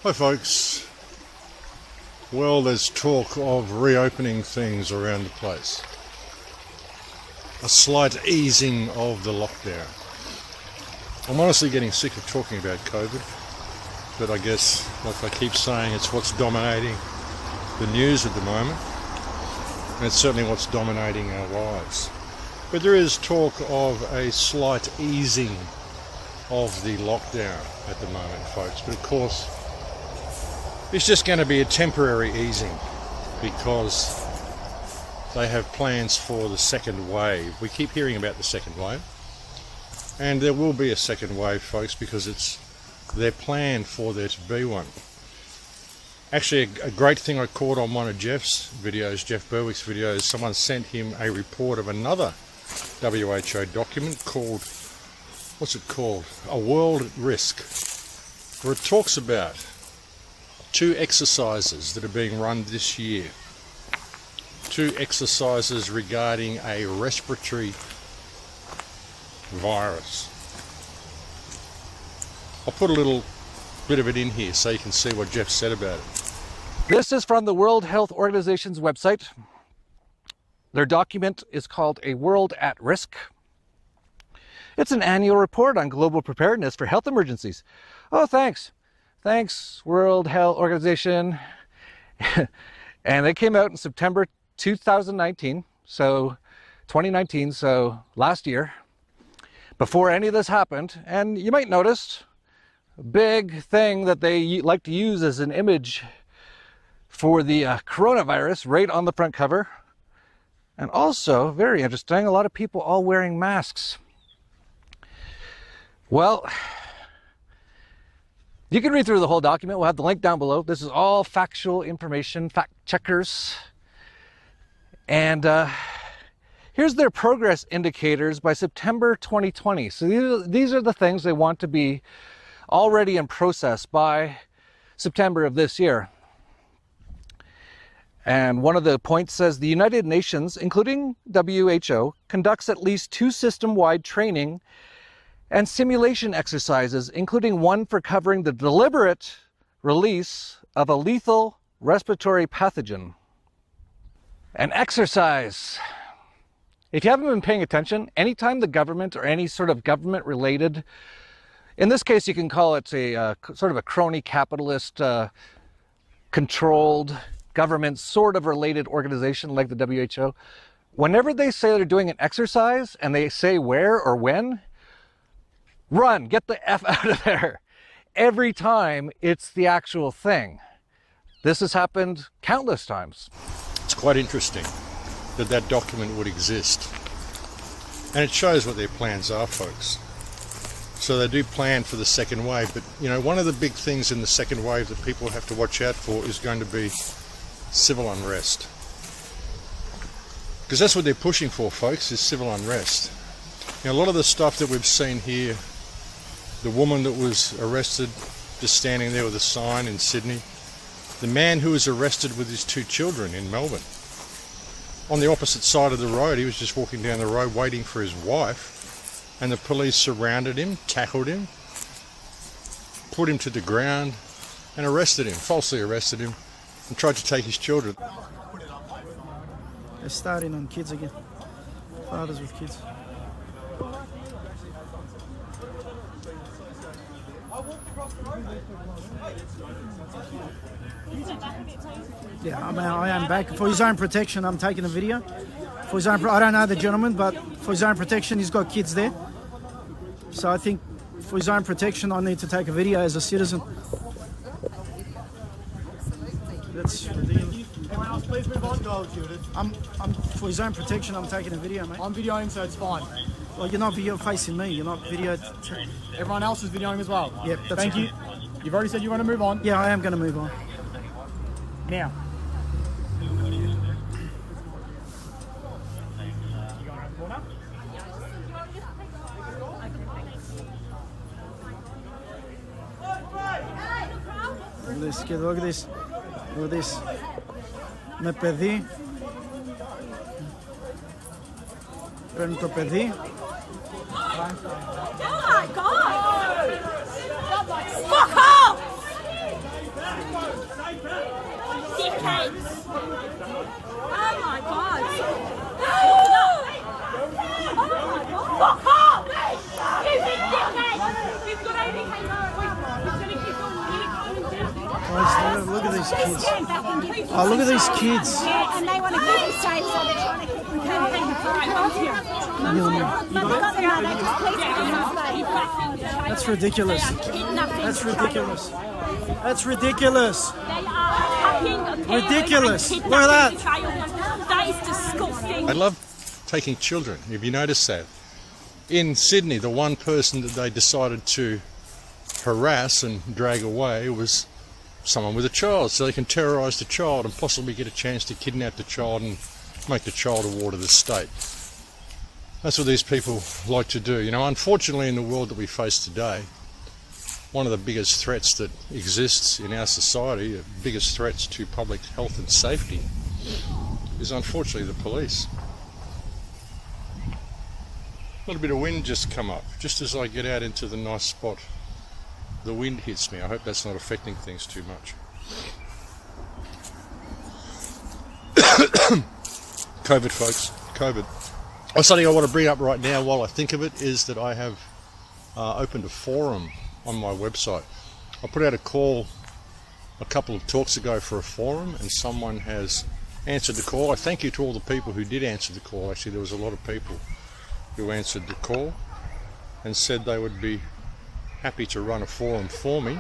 Hi folks. Well, there's talk of reopening things around the place. A slight easing of the lockdown. I'm honestly getting sick of talking about COVID, but I guess, like I keep saying, it's what's dominating the news at the moment, and it's certainly what's dominating our lives. But there is talk of a slight easing of the lockdown at the moment, folks, but of course it's just going to be a temporary easing because they have plans for the second wave. We keep hearing about the second wave, and there will be a second wave, folks, because it's their plan for there to be one. Actually, a great thing I caught on one of Jeff's videos, Jeff Berwick's videos, someone sent him a report of another WHO document called, what's it called? A World at Risk, where it talks about 2 exercises that are being run this year. 2 exercises regarding a respiratory virus. I'll put a little bit of it in here so you can see what Jeff said about it. This is from the World Health Organization's website. Their document is called A World at Risk. It's an annual report on global preparedness for health emergencies. Oh, thanks. Thanks, World Health Organization. And they came out in September 2019, so 2019, so last year, before any of this happened. And you might notice a big thing that they like to use as an image for the coronavirus right on the front cover. And also, very interesting, a lot of people all wearing masks. Well, you can read through the whole document. We'll have the link down below. This is all factual information, fact checkers. And here's their progress indicators by September 2020. So these are the things they want to be already in process by September of this year. And one of the points says the United Nations, including WHO, conducts at least 2 system-wide training and simulation exercises, including one for covering the deliberate release of a lethal respiratory pathogen. An exercise. If you haven't been paying attention, anytime the government or any sort of government-related, in this case you can call it a sort of a crony capitalist controlled government sort of related organization like the WHO, whenever they say they're doing an exercise and they say where or when, run, get the F out of there. Every time it's the actual thing. This has happened countless times. It's quite interesting that that document would exist. And it shows what their plans are, folks. So they do plan for the second wave, but you know, one of the big things in the second wave that people have to watch out for is going to be civil unrest. Because that's what they're pushing for, folks, is civil unrest. You know, a lot of the stuff that we've seen here, the woman that was arrested just standing there with a sign in Sydney, the man who was arrested with his 2 children in Melbourne. On the opposite side of the road, he was just walking down the road waiting for his wife, and the police surrounded him, tackled him, put him to the ground, and arrested him, falsely arrested him, and tried to take his children. They're starting on kids again. Fathers with kids. Yeah, I am back. For his own protection, I'm taking a video. For his own, I don't know the gentleman, but for his own protection, he's got kids there. So I think for his own protection, I need to take a video as a citizen. That's ridiculous. Everyone else, please move on. Go, Judith. I'm for his own protection, I'm taking a video, mate. I'm videoing, so it's fine. Well, you're not video facing me. You're not video. Everyone else is videoing as well. Yep, that's Thank okay. you. You've already said you want to move on. Yeah, I am going to move on. Now. Look at this. Look at this. Με παιδί. Παίρνει το παιδί. Oh my God! Fuck off! these Please kids. stand back and give Oh, look at these kids. Yeah, and they want to keep them safe, so they're trying to keep them That's ridiculous. That's ridiculous. That's ridiculous. Ridiculous. Look at that. That is disgusting. I love taking children. Have you noticed that? In Sydney, the one person that they decided to harass and drag away was someone with a child, so they can terrorise the child and possibly get a chance to kidnap the child and make the child a ward of the state. That's what these people like to do. You know, unfortunately, in the world that we face today, one of the biggest threats that exists in our society, the biggest threats to public health and safety, is unfortunately the police. A little bit of wind just come up, just as I get out into the nice spot. The wind hits me. I hope that's not affecting things too much. COVID, folks. COVID. Oh, something I want to bring up right now while I think of it is that I have opened a forum on my website. I put out a call a couple of talks ago for a forum, and someone has answered the call. I thank you to all the people who did answer the call. Actually, there was a lot of people who answered the call and said they would be happy to run a forum for me.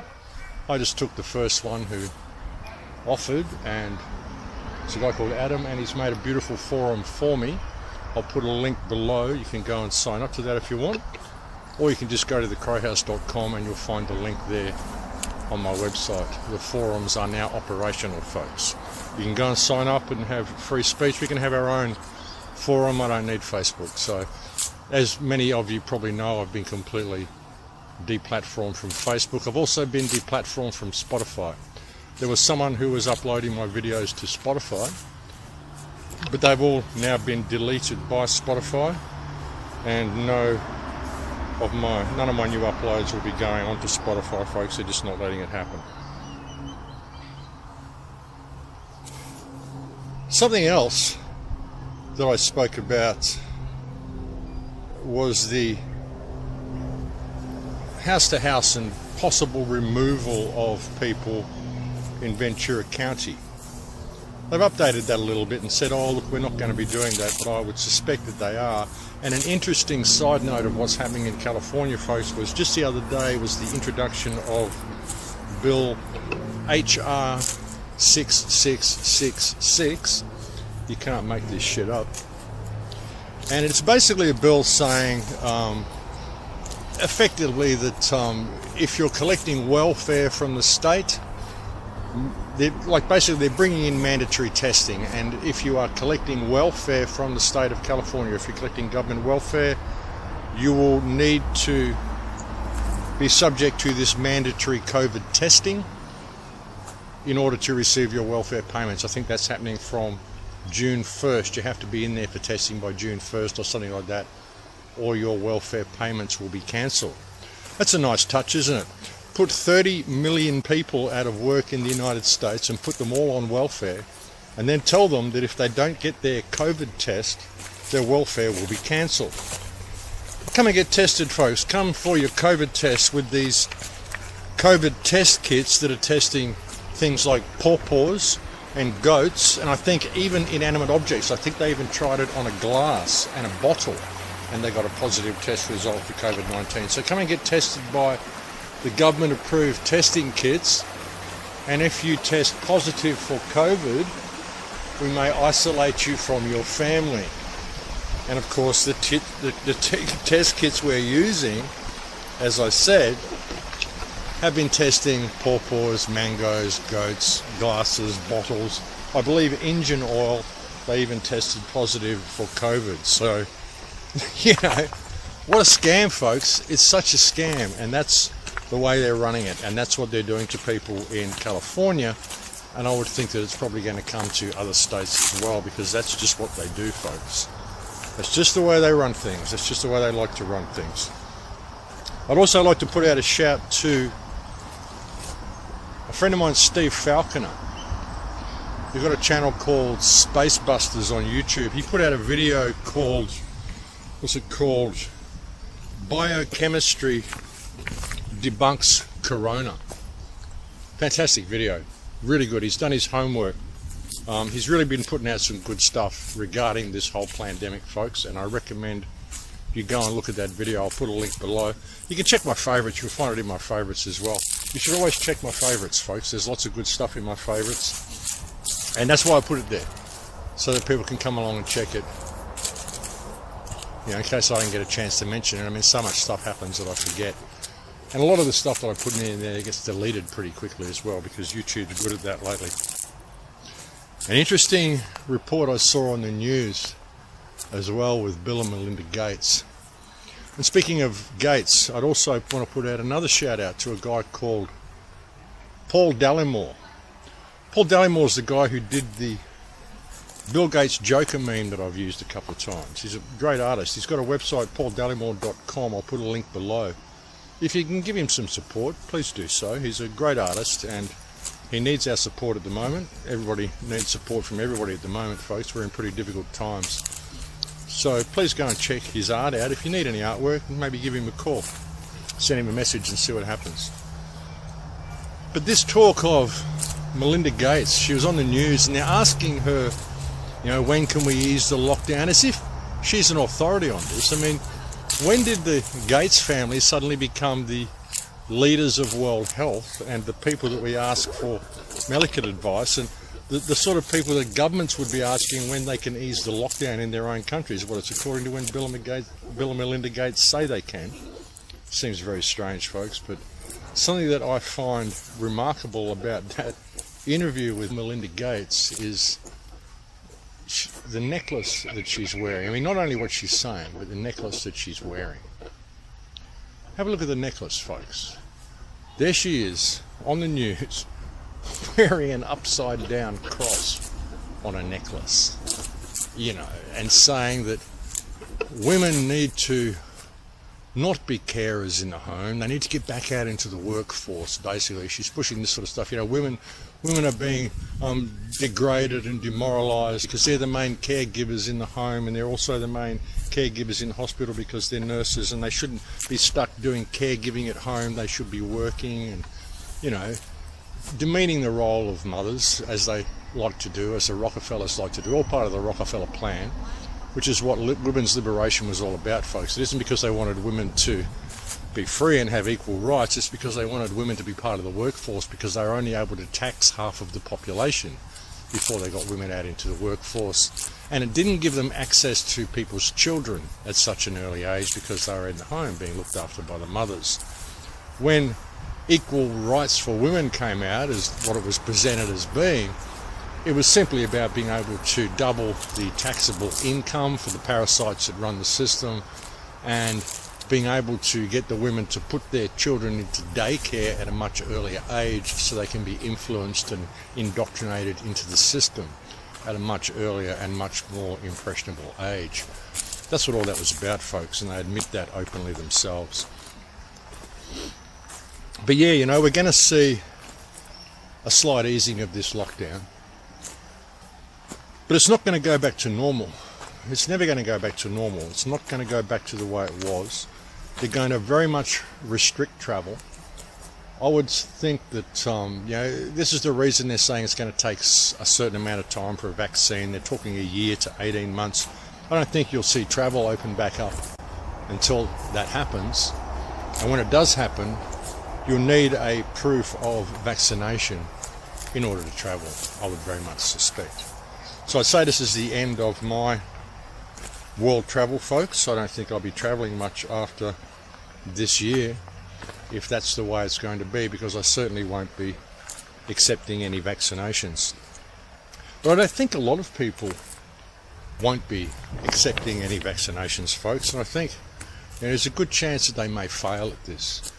I just took the first one who offered, and it's a guy called Adam, and he's made a beautiful forum for me. I'll put a link below. You can go and sign up to that if you want, or you can just go to thecrowhouse.com and you'll find the link there on my website. The forums are now operational, folks. You can go and sign up and have free speech. We can have our own forum. I don't need Facebook. So, as many of you probably know, I've been completely deplatformed from Facebook. I've also been deplatformed from Spotify. There was someone who was uploading my videos to Spotify, but they've all now been deleted by Spotify, and none of my new uploads will be going onto Spotify, folks. They're just not letting it happen. Something else that I spoke about was the house-to-house and possible removal of people in Ventura County. They've updated that a little bit and said, oh look, we're not going to be doing that, but I would suspect that they are. And an interesting side note of what's happening in California, folks, was just the other day was the introduction of Bill HR 6666. You can't make this shit up. And it's basically a bill saying effectively that if you're collecting welfare from the state, they're bringing in mandatory testing, and if you are collecting welfare from the state of California, if you're collecting government welfare, you will need to be subject to this mandatory COVID testing in order to receive your welfare payments. I think that's happening from June 1st. You have to be in there for testing by June 1st or something like that, or your welfare payments will be cancelled. That's a nice touch, isn't it? Put 30 million people out of work in the United States and put them all on welfare, and then tell them that if they don't get their COVID test, their welfare will be cancelled. Come and get tested, folks. Come for your COVID tests with these COVID test kits that are testing things like pawpaws and goats, and I think even inanimate objects. I think they even tried it on a glass and a bottle, and they got a positive test result for COVID-19. So come and get tested by the government-approved testing kits, and if you test positive for COVID, we may isolate you from your family. And of course, the test kits we're using, as I said, have been testing pawpaws, mangoes, goats, glasses, bottles. I believe engine oil, they even tested positive for COVID. So, you know, what a scam, folks. It's such a scam, and that's the way they're running it, and that's what they're doing to people in California, and I would think that it's probably going to come to other states as well, because that's just what they do, folks. That's just the way they run things. That's just the way they like to run things. I'd also like to put out a shout to a friend of mine, Steve Falconer. He's got a channel called Space Busters on YouTube. He put out a video called, what's it called? Biochemistry Debunks Corona. Fantastic video. Really good. He's done his homework. He's really been putting out some good stuff regarding this whole pandemic, folks, and I recommend you go and look at that video. I'll put a link below. You can check my favourites. You'll find it in my favourites as well. You should always check my favourites, folks. There's lots of good stuff in my favourites, and that's why I put it there, so that people can come along and check it. You know, in case I didn't get a chance to mention it. I mean, so much stuff happens that I forget. And a lot of the stuff that I put in there gets deleted pretty quickly as well, because YouTube's good at that lately. An interesting report I saw on the news as well with Bill and Melinda Gates. And speaking of Gates, I'd also want to put out another shout out to a guy called Paul Dallimore. Paul Dallimore is the guy who did the Bill Gates Joker meme that I've used a couple of times. He's a great artist. He's got a website, pauldallimore.com. I'll put a link below. If you can give him some support, please do so. He's a great artist and he needs our support at the moment. Everybody needs support from everybody at the moment, folks. We're in pretty difficult times. So please go and check his art out. If you need any artwork, maybe give him a call. Send him a message and see what happens. But this talk of Melinda Gates, she was on the news and they're asking her, you know, when can we ease the lockdown? As if she's an authority on this. I mean, when did the Gates family suddenly become the leaders of World Health and the people that we ask for medical advice, and the sort of people that governments would be asking when they can ease the lockdown in their own countries? Well, it's according to when Bill and Melinda Gates say they can. Seems very strange, folks, but something that I find remarkable about that interview with Melinda Gates is the necklace that she's wearing. I mean, not only what she's saying, but the necklace that she's wearing. Have a look at the necklace, folks. There she is on the news wearing an upside down cross on a necklace, you know, and saying that women need to not be carers in the home. They need to get back out into the workforce, basically. She's pushing this sort of stuff. You know, women are being degraded and demoralised because they're the main caregivers in the home, and they're also the main caregivers in hospital because they're nurses, and they shouldn't be stuck doing caregiving at home. They should be working, and, you know, demeaning the role of mothers, as they like to do, as the Rockefellers like to do, all part of the Rockefeller plan, which is what women's liberation was all about, folks. It isn't because they wanted women to be free and have equal rights. It's because they wanted women to be part of the workforce, because they were only able to tax half of the population before they got women out into the workforce. And it didn't give them access to people's children at such an early age because they were in the home being looked after by the mothers. When equal rights for women came out as what it was presented as being, it was simply about being able to double the taxable income for the parasites that run the system, and being able to get the women to put their children into daycare at a much earlier age so they can be influenced and indoctrinated into the system at a much earlier and much more impressionable age. That's what all that was about, folks, and they admit that openly themselves. But yeah, you know, we're going to see a slight easing of this lockdown. But it's not going to go back to normal. It's never going to go back to normal. It's not going to go back to the way it was. They're going to very much restrict travel. I would think that, you know, this is the reason they're saying it's going to take a certain amount of time for a vaccine. They're talking a year to 18 months. I don't think you'll see travel open back up until that happens. And when it does happen, you'll need a proof of vaccination in order to travel, I would very much suspect. So I'd say this is the end of my world travel, folks. I don't think I'll be travelling much after this year, if that's the way it's going to be, because I certainly won't be accepting any vaccinations. But I don't think a lot of people won't be accepting any vaccinations, folks, and I think there's a good chance that they may fail at this.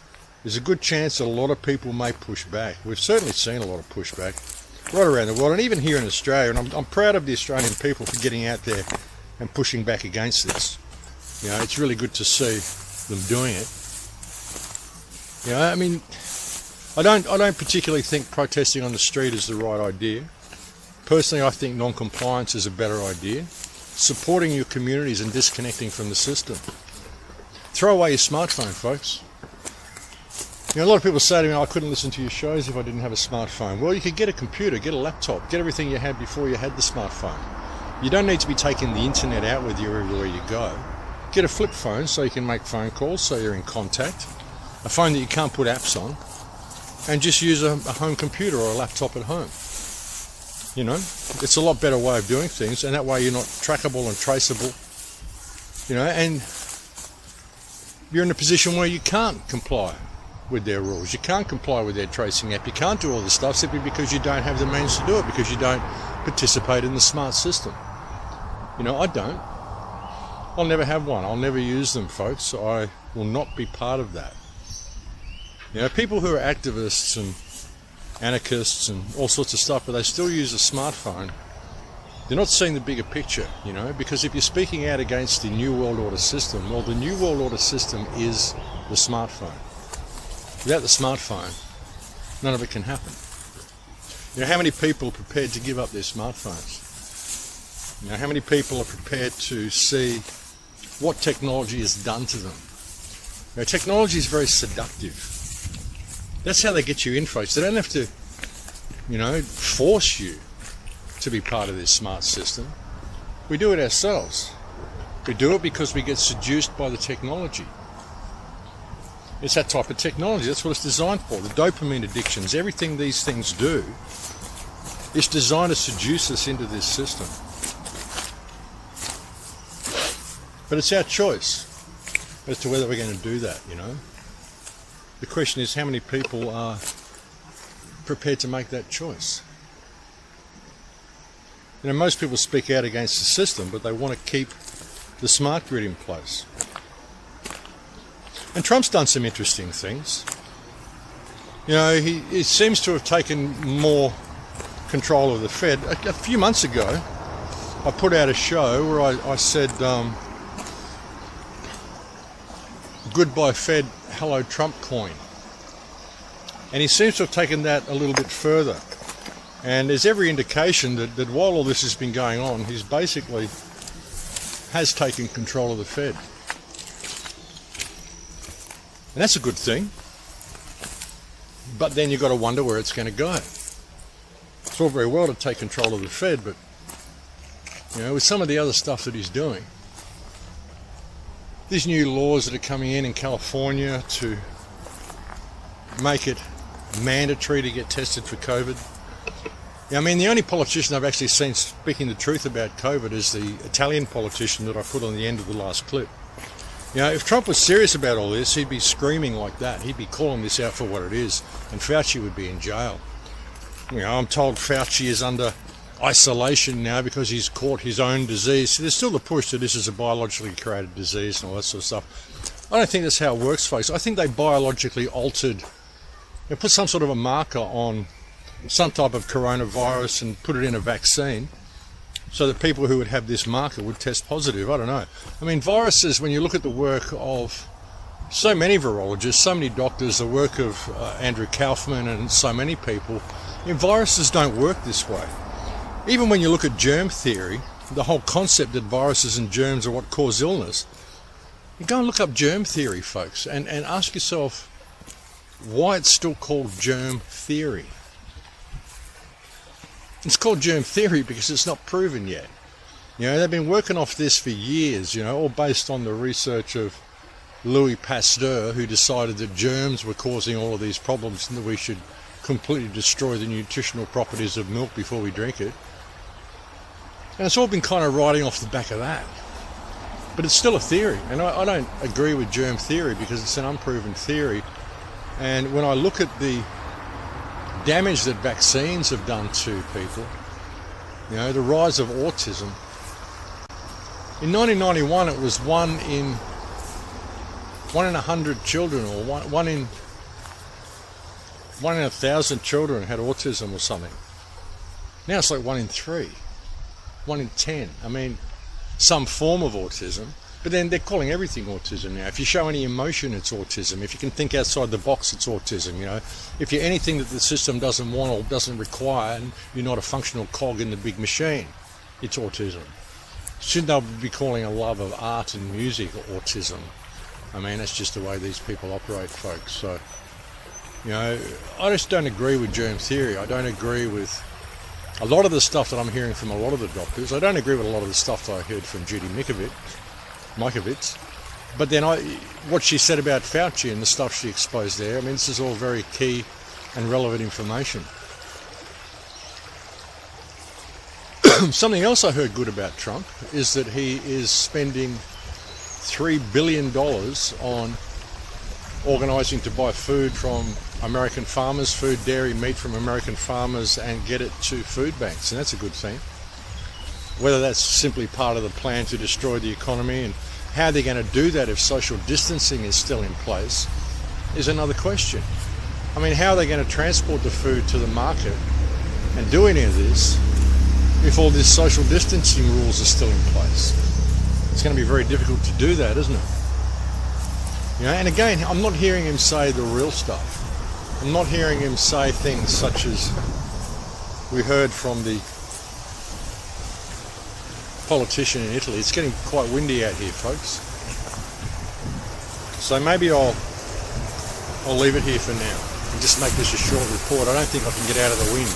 There's a good chance that a lot of people may push back. We've certainly seen a lot of pushback right around the world, and even here in Australia, and I'm proud of the Australian people for getting out there and pushing back against this. You know, it's really good to see them doing it. You know, I mean, I don't particularly think protesting on the street is the right idea. Personally, I think non-compliance is a better idea. Supporting your communities and disconnecting from the system. Throw away your smartphone, folks. You know, a lot of people say to me, I couldn't listen to your shows if I didn't have a smartphone. Well, you could get a computer, get a laptop, get everything you had before you had the smartphone. You don't need to be taking the internet out with you everywhere you go. Get a flip phone so you can make phone calls, so you're in contact. A phone that you can't put apps on. And just use a home computer or a laptop at home. You know, it's a lot better way of doing things, and that way you're not trackable and traceable. You know, and you're in a position where you can't comply with their rules. You can't comply with their tracing app. You can't do all this stuff simply because you don't have the means to do it, because you don't participate in the smart system. You know, I don't. I'll never have one. I'll never use them, folks. I will not be part of that. You know, people who are activists and anarchists and all sorts of stuff, but they still use a smartphone, they're not seeing the bigger picture, you know, because if you're speaking out against the New World Order system, well, the New World Order system is the smartphone. Without the smartphone, none of it can happen. You know, how many people are prepared to give up their smartphones? You know, how many people are prepared to see what technology has done to them? You know, technology is very seductive. That's how they get you in, folks. They don't have to, you know, force you to be part of this smart system. We do it ourselves. We do it because we get seduced by the technology. It's that type of technology. That's what it's designed for. The dopamine addictions, everything these things do, is designed to seduce us into this system. But it's our choice as to whether we're going to do that, you know. The question is, how many people are prepared to make that choice? You know, most people speak out against the system, but they want to keep the smart grid in place. And Trump's done some interesting things. You know, he seems to have taken more control of the Fed. A few months ago, I put out a show where I said, goodbye Fed, hello Trump coin. And he seems to have taken that a little bit further. And there's every indication that while all this has been going on, he's basically has taken control of the Fed. And that's a good thing. But then you've got to wonder where it's going to go. It's all very well to take control of the Fed, but you know, with some of the other stuff that he's doing, these new laws that are coming in California to make it mandatory to get tested for COVID. I mean, the only politician I've actually seen speaking the truth about COVID is the Italian politician that I put on the end of the last clip. You know, if Trump was serious about all this, he'd be screaming like that. He'd be calling this out for what it is, and Fauci would be in jail. You know, I'm told Fauci is under isolation now because he's caught his own disease. So there's still the push that this is a biologically created disease and all that sort of stuff. I don't think that's how it works, folks. I think they biologically altered, put some sort of a marker on some type of coronavirus and put it in a vaccine so that people who would have this marker would test positive. I don't know. I mean, viruses, when you look at the work of so many virologists, so many doctors, the work of Andrew Kaufman and so many people, I mean, viruses don't work this way. Even when you look at germ theory, the whole concept that viruses and germs are what cause illness, you go and look up germ theory, folks, and ask yourself why it's still called germ theory. It's called germ theory because it's not proven yet. You know, they've been working off this for years, you know, all based on the research of Louis Pasteur, who decided that germs were causing all of these problems and that we should completely destroy the nutritional properties of milk before we drink it. And it's all been kind of riding off the back of that. But it's still a theory, and I don't agree with germ theory because it's an unproven theory. And when I look at the damage that vaccines have done to people, you know, the rise of autism. In 1991, it was one in 100 children, or one in 1,000 children had autism or something. Now it's like 1 in 3, 1 in 10. I mean, some form of autism. But then they're calling everything autism now. If you show any emotion, it's autism. If you can think outside the box, it's autism, you know. If you're anything that the system doesn't want or doesn't require, and you're not a functional cog in the big machine, it's autism. Shouldn't they be calling a love of art and music autism? I mean, that's just the way these people operate, folks. So You know, I just don't agree with germ theory. I don't agree with a lot of the stuff that I'm hearing from a lot of the doctors. I don't agree with a lot of the stuff that I heard from Judy Mikovits. But then what she said about Fauci and the stuff she exposed there, I mean, this is all very key and relevant information. Something else I heard good about Trump is that he is spending $3 billion on organising to buy food from American farmers, food, dairy, meat from American farmers, and get it to food banks, and that's a good thing. Whether that's simply part of the plan to destroy the economy and how they're going to do that if social distancing is still in place is another question. I mean, how are they going to transport the food to the market and do any of this if all these social distancing rules are still in place? It's going to be very difficult to do that, isn't it? You know, and again, I'm not hearing him say the real stuff. I'm not hearing him say things such as we heard from the politician in Italy. It's getting quite windy out here, folks. So maybe I'll leave it here for now and just make this a short report. I don't think I can get out of the wind.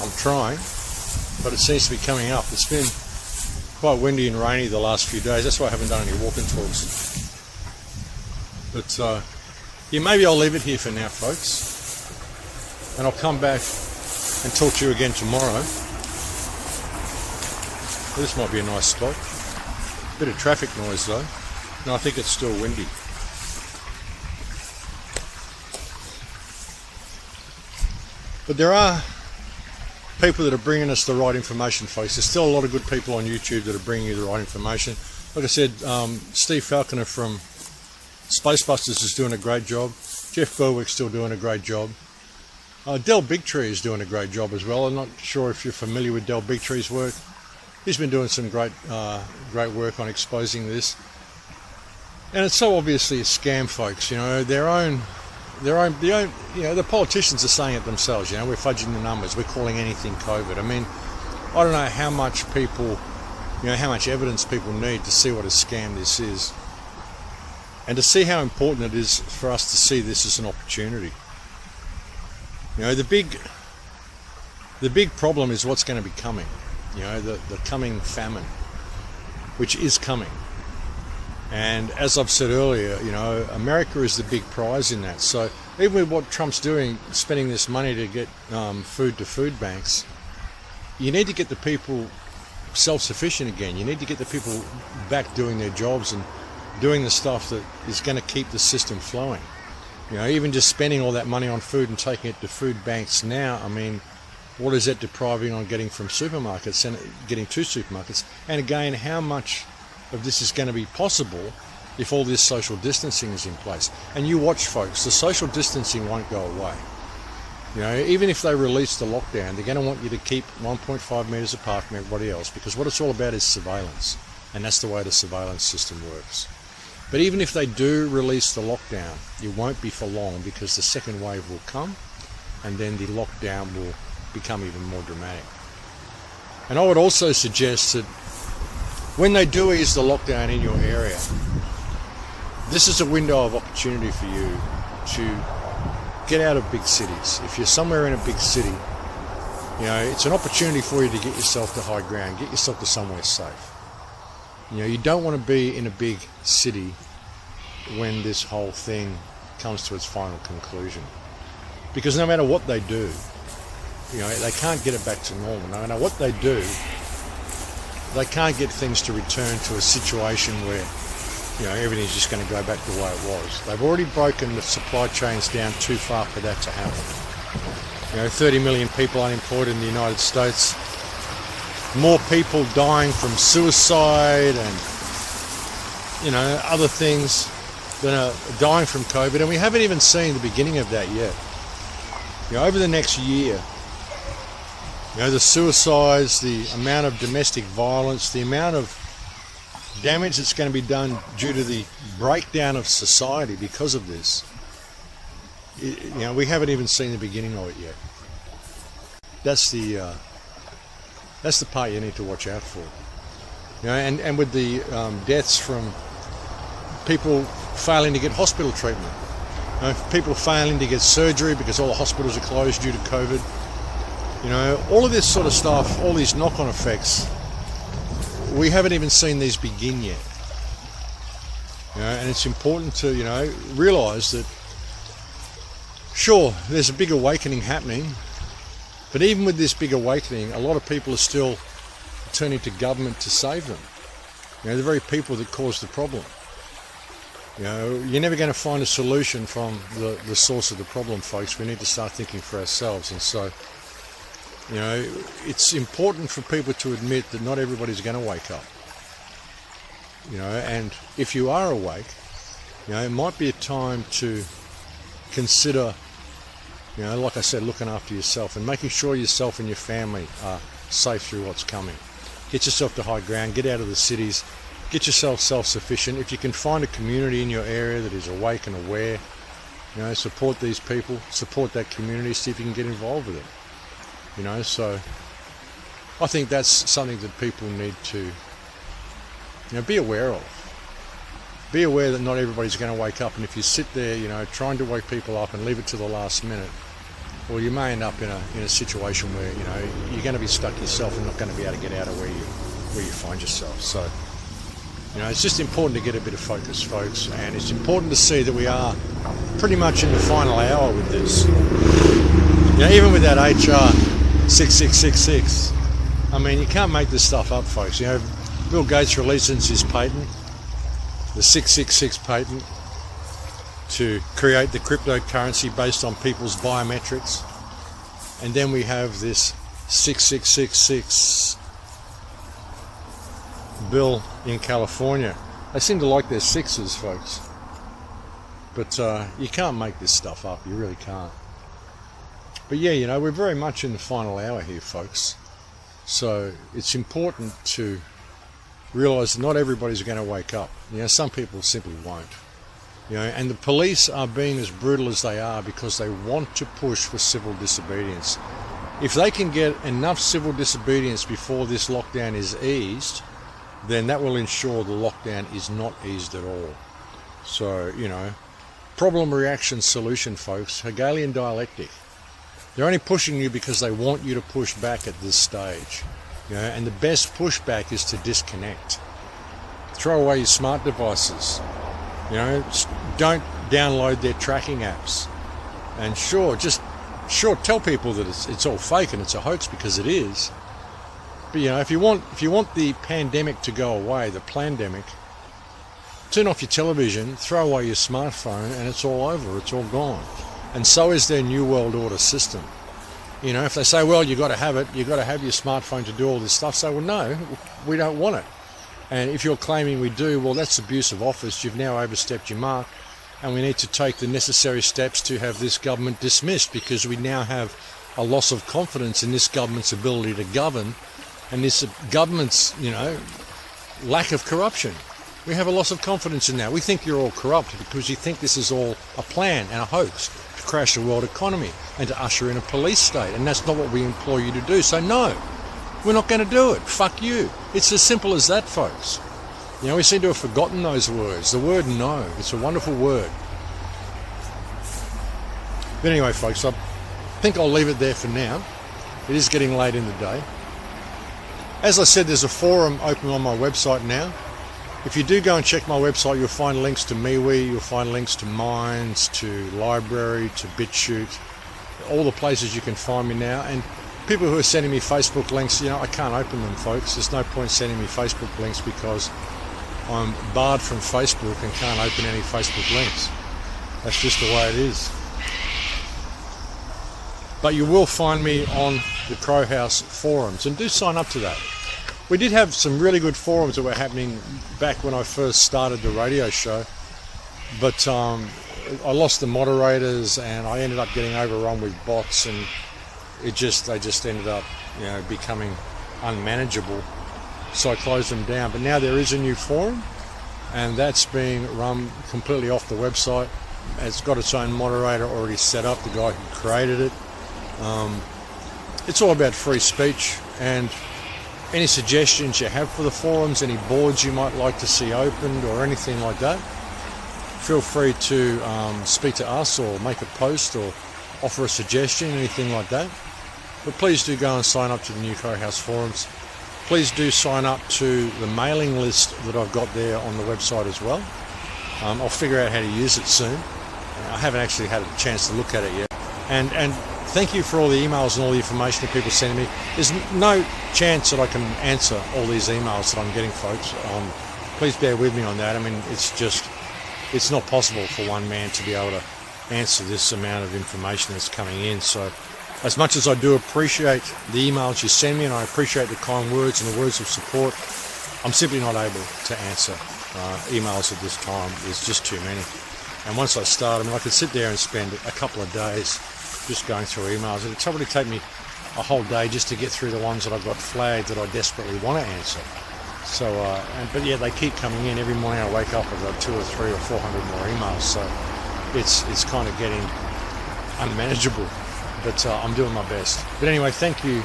I'm trying, but it seems to be coming up. It's been quite windy and rainy the last few days. That's why I haven't done any walking tours. But yeah, maybe I'll leave it here for now, folks. And I'll come back and talk to you again tomorrow. This might be a nice spot. Bit of traffic noise though. No, I think it's still windy. But there are people that are bringing us the right information, folks. There's still a lot of good people on YouTube that are bringing you the right information. Like I said, Steve Falconer from Spacebusters is doing a great job. Jeff Berwick's still doing a great job. Del Bigtree is doing a great job as well. I'm not sure if you're familiar with Del Bigtree's work. He's been doing some great work on exposing this. And it's so obviously a scam, folks. You know, the politicians are saying it themselves. You know, we're fudging the numbers. We're calling anything COVID. I mean, I don't know how much how much evidence people need to see what a scam this is, and to see how important it is for us to see this as an opportunity. You know, the big problem is what's going to be coming. You know, the coming famine, which is coming. And as I've said earlier, you know, America is the big prize in that. So even with what Trump's doing, spending this money to get food to food banks, you need to get the people self-sufficient again. You need to get the people back doing their jobs and doing the stuff that is going to keep the system flowing. You know, even just spending all that money on food and taking it to food banks now, I mean, what is that depriving on getting from supermarkets and getting to supermarkets? And again, how much of this is going to be possible if all this social distancing is in place? And you watch, folks, the social distancing won't go away. You know, even if they release the lockdown, they're going to want you to keep 1.5 metres apart from everybody else, because what it's all about is surveillance, and that's the way the surveillance system works. But even if they do release the lockdown, it won't be for long, because the second wave will come, and then the lockdown will become even more dramatic. And I would also suggest that when they do ease the lockdown in your area, this is a window of opportunity for you to get out of big cities. If you're somewhere in a big city, you know, it's an opportunity for you to get yourself to high ground, get yourself to somewhere safe. You know, you don't want to be in a big city when this whole thing comes to its final conclusion. Because no matter what they do, you know, they can't get it back to normal. No matter what they do, they can't get things to return to a situation where, you know, everything's just going to go back to the way it was. They've already broken the supply chains down too far for that to happen. You know, 30 million people unemployed in the United States. More people dying from suicide and, you know, other things than are dying from COVID. And we haven't even seen the beginning of that yet. You know, over the next year, you know, the suicides, the amount of domestic violence, the amount of damage that's going to be done due to the breakdown of society because of this, you know, we haven't even seen the beginning of it yet. That's the part you need to watch out for. You know, and with the deaths from people failing to get hospital treatment. People failing to get surgery because all the hospitals are closed due to COVID. All of this sort of stuff, all these knock-on effects, we haven't even seen these begin yet. And it's important to, realise that, sure, there's a big awakening happening, but even with this big awakening, a lot of people are still turning to government to save them. The very people that caused the problem. You're never going to find a solution from the source of the problem, folks. We need to start thinking for ourselves. And so, it's important for people to admit that not everybody's going to wake up. And if you are awake, it might be a time to consider, like I said, looking after yourself and making sure yourself and your family are safe through what's coming. Get yourself to high ground, get out of the cities, get yourself self-sufficient. If you can find a community in your area that is awake and aware, support these people, support that community, see if you can get involved with it. So I think that's something that people need to, be aware of. Be aware that not everybody's going to wake up, and if you sit there, trying to wake people up and leave it to the last minute, well, you may end up in a situation where, you're going to be stuck yourself and not going to be able to get out of where you find yourself. So, it's just important to get a bit of focus, folks, and it's important to see that we are pretty much in the final hour with this. Even with that HR 6666, I mean, you can't make this stuff up, folks. Bill Gates releases his patent, the 666 patent, to create the cryptocurrency based on people's biometrics. And then we have this 6666 bill in California. They seem to like their sixes, folks. But you can't make this stuff up, you really can't. But yeah, we're very much in the final hour here, folks. So it's important to realise that not everybody's going to wake up. Some people simply won't. And the police are being as brutal as they are because they want to push for civil disobedience. If they can get enough civil disobedience before this lockdown is eased, then that will ensure the lockdown is not eased at all. So, problem, reaction, solution, folks. Hegelian dialectic. They're only pushing you because they want you to push back at this stage. And the best pushback is to disconnect. Throw away your smart devices. Don't download their tracking apps. And sure, tell people that it's all fake and it's a hoax, because it is. But if you want the pandemic to go away, the plandemic, turn off your television, throw away your smartphone, and it's all over. It's all gone. And so is their New World Order system. If they say, well, you've got to have it, you've got to have your smartphone to do all this stuff, say, well, no, we don't want it. And if you're claiming we do, well, that's abuse of office. You've now overstepped your mark, and we need to take the necessary steps to have this government dismissed, because we now have a loss of confidence in this government's ability to govern, and this government's, lack of corruption. We have a loss of confidence in that. We think you're all corrupt because you think this is all a plan and a hoax to crash the world economy and to usher in a police state, and that's not what we implore you to do. So no, we're not going to do it. Fuck you. It's as simple as that, folks. We seem to have forgotten those words. The word no, it's a wonderful word. But anyway, folks, I think I'll leave it there for now. It is getting late in the day. As I said, there's a forum open on my website now. If you do go and check my website, you'll find links to MeWe, you'll find links to Minds, to Library, to BitChute, all the places you can find me now. And people who are sending me Facebook links, I can't open them, folks. There's no point sending me Facebook links because I'm barred from Facebook and can't open any Facebook links. That's just the way it is. But you will find me on the Crow House forums, and do sign up to that. We did have some really good forums that were happening back when I first started the radio show, but I lost the moderators and I ended up getting overrun with bots, and they just ended up becoming unmanageable, so I closed them down. But now there is a new forum, and that's being run completely off the website. It's got its own moderator already set up, the guy who created it. It's all about free speech, and any suggestions you have for the forums, any boards you might like to see opened or anything like that, feel free to speak to us or make a post or offer a suggestion, anything like that. But please do go and sign up to the New Crow House forums. Please do sign up to the mailing list that I've got there on the website as well. I'll figure out how to use it soon. I haven't actually had a chance to look at it yet. And thank you for all the emails and all the information that people send me. There's no chance that I can answer all these emails that I'm getting, folks. Please bear with me on that. I mean, it's not possible for one man to be able to answer this amount of information that's coming in. So as much as I do appreciate the emails you send me, and I appreciate the kind words and the words of support, I'm simply not able to answer emails at this time. There's just too many. And once I start, I mean, I could sit there and spend a couple of days just going through emails. It'd probably take me a whole day just to get through the ones that I've got flagged that I desperately want to answer. So, but yeah, they keep coming in. Every morning I wake up, I've got 200 or 300 or 400 more emails. So it's kind of getting unmanageable. But I'm doing my best. But anyway, thank you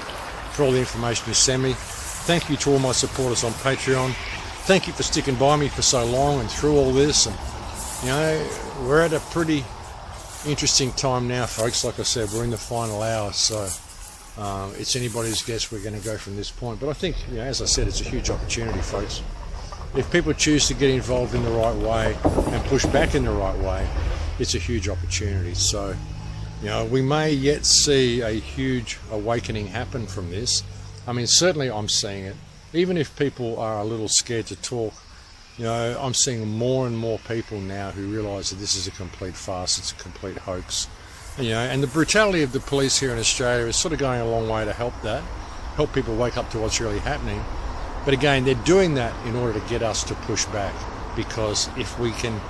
for all the information you send me. Thank you to all my supporters on Patreon. Thank you for sticking by me for so long and through all this. And you know, we're at a pretty interesting time now, folks. Like I said, we're in the final hour, so it's anybody's guess we're going to go from this point. But I think, you know, as I said, it's a huge opportunity, folks. If people choose to get involved in the right way and push back in the right way, it's a huge opportunity. So, you know, we may yet see a huge awakening happen from this. I mean, certainly I'm seeing it. Even if people are a little scared to talk, you know, I'm seeing more and more people now who realise that this is a complete farce, it's a complete hoax. And, you know, and the brutality of the police here in Australia is sort of going a long way to help that, help people wake up to what's really happening. But again, they're doing that in order to get us to push back, because if we can,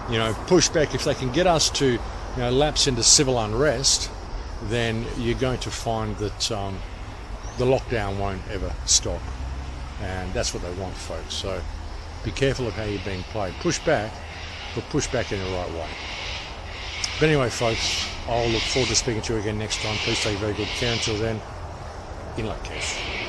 you know, push back, if they can get us to, you know, lapse into civil unrest, then you're going to find that the lockdown won't ever stop. And that's what they want, folks. So be careful of how you're being played. Push back, but push back in the right way. But anyway, folks, I'll look forward to speaking to you again next time. Please take very good care. Until then, in luck, Cash.